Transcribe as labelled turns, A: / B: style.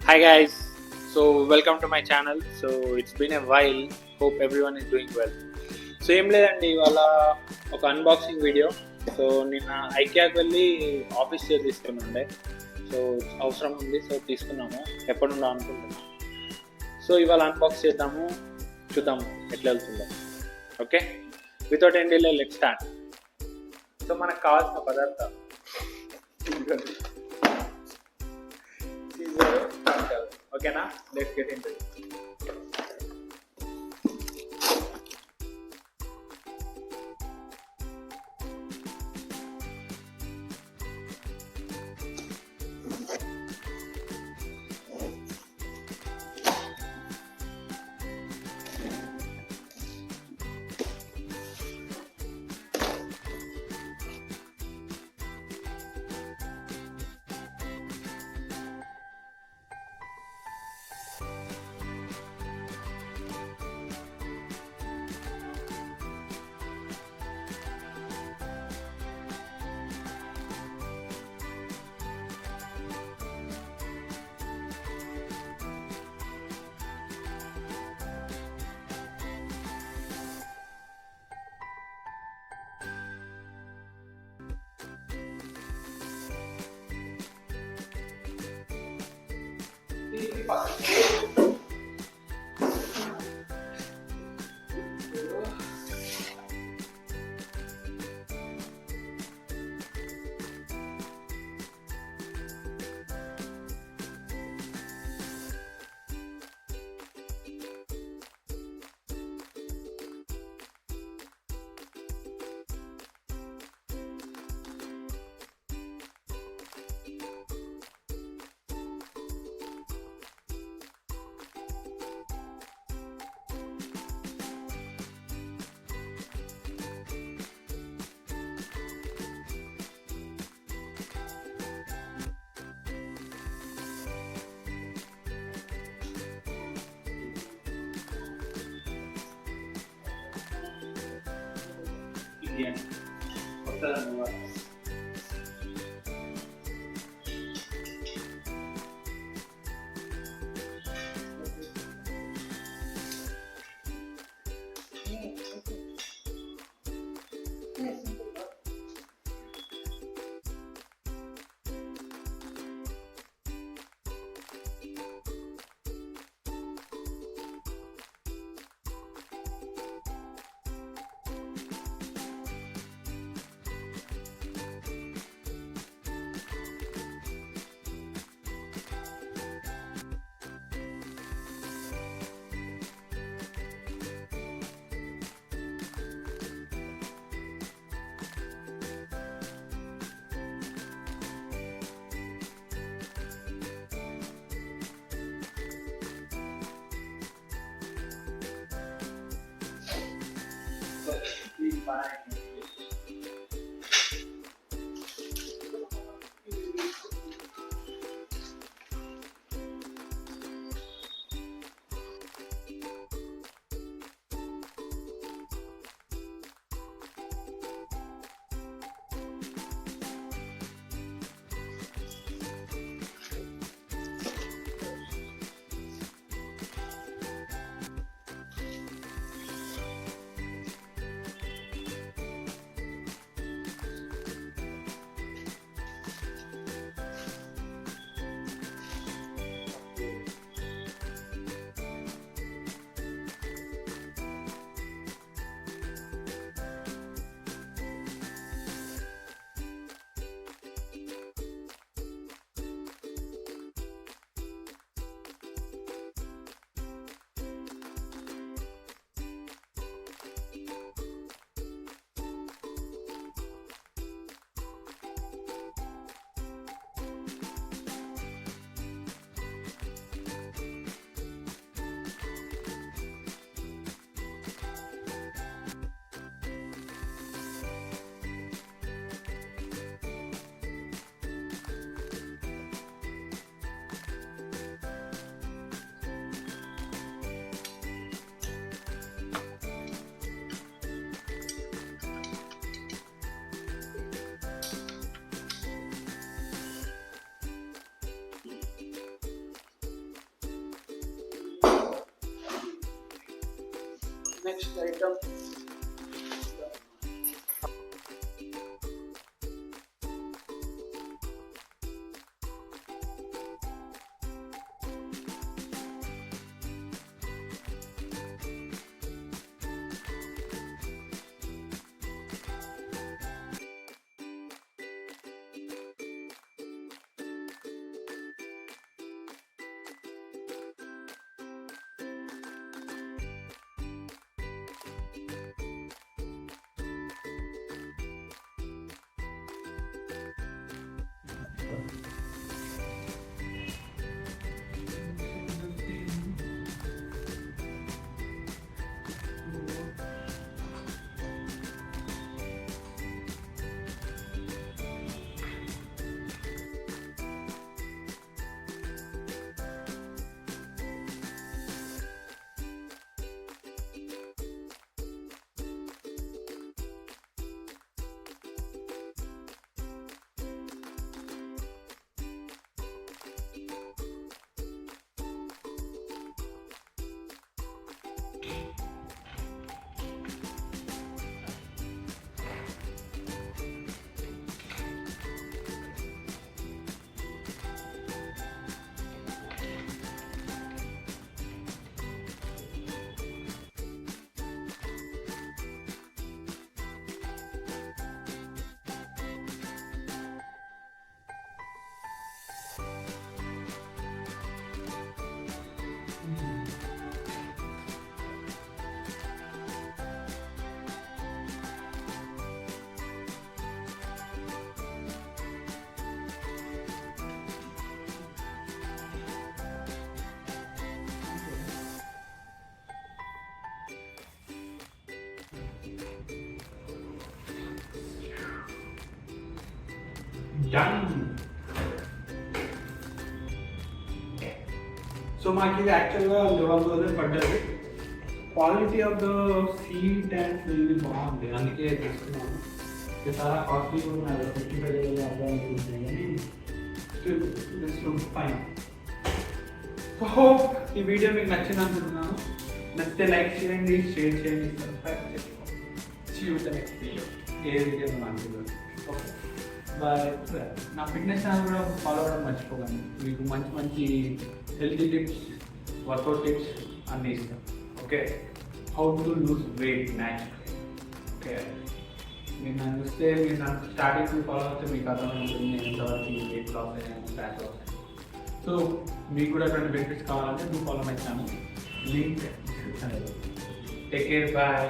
A: Hi guys, so welcome to my channel. So it's been a while. Hope everyone is doing well. So ఏం లేదండి, ఇవాళ ఒక unboxing video. So నిన్న ఐకియాకి వెళ్ళి office chair తీసుకున్నాండే. So అవసరం ఉంది, సో తీసుకున్నాము. ఎప్పటి నుండో అనుకుంటున్నాం. సో ఇవాళ అన్బాక్స్ చేద్దాము, చూద్దాము ఎట్లా వెళ్తుందో. Okay, without any delay let's start. So మనకు కావాల్సిన పదార్థాలు ఓకేనా, let's get into it. Next item. Done. So మాకు ఇది యాక్చువల్గా 11,000 పడ్డది. Quality of the seat and ఇది బాగుంది, అందుకే తీసుకున్నాను. ఇది చాలా కాస్ట్లీ కూడా ఉన్నారు, 55,000 అలా అనుకుంటున్నాయి, కానీ still this looks fine. So hope ఈ వీడియో మీకు నచ్చింది అనుకుంటున్నాను. నచ్చితే లైక్ చేయండి, షేర్ చేయండి, సబ్స్క్రైబ్ చేసుకోండి. See you with the next video. ఏ వీడియో అనుకుంటున్నాను. Okay bye. నా ఫిట్నెస్ ఛానల్ కూడా ఫాలో అవ్వడం మర్చిపోకండి. మీకు మంచి మంచి హెల్తీ టిప్స్, వర్కౌట్ టిప్స్ అన్నీ ఇస్తాం. Okay, how to lose weight natural. Okay, మీరు నన్ను చూస్తే, మీరు నన్ను స్టార్టింగ్ ఫాలో అవుతే మీకు అర్థమవుతుంది నేను ఎంతవరకు వెయిట్ లాస్ అయ్యాను, ఫ్యాట్ లాస్ అయ్యాను. సో మీకు కూడా ఎటువంటి బెనిఫిట్స్ కావాలంటే do follow my channel, link description. Take care, bye.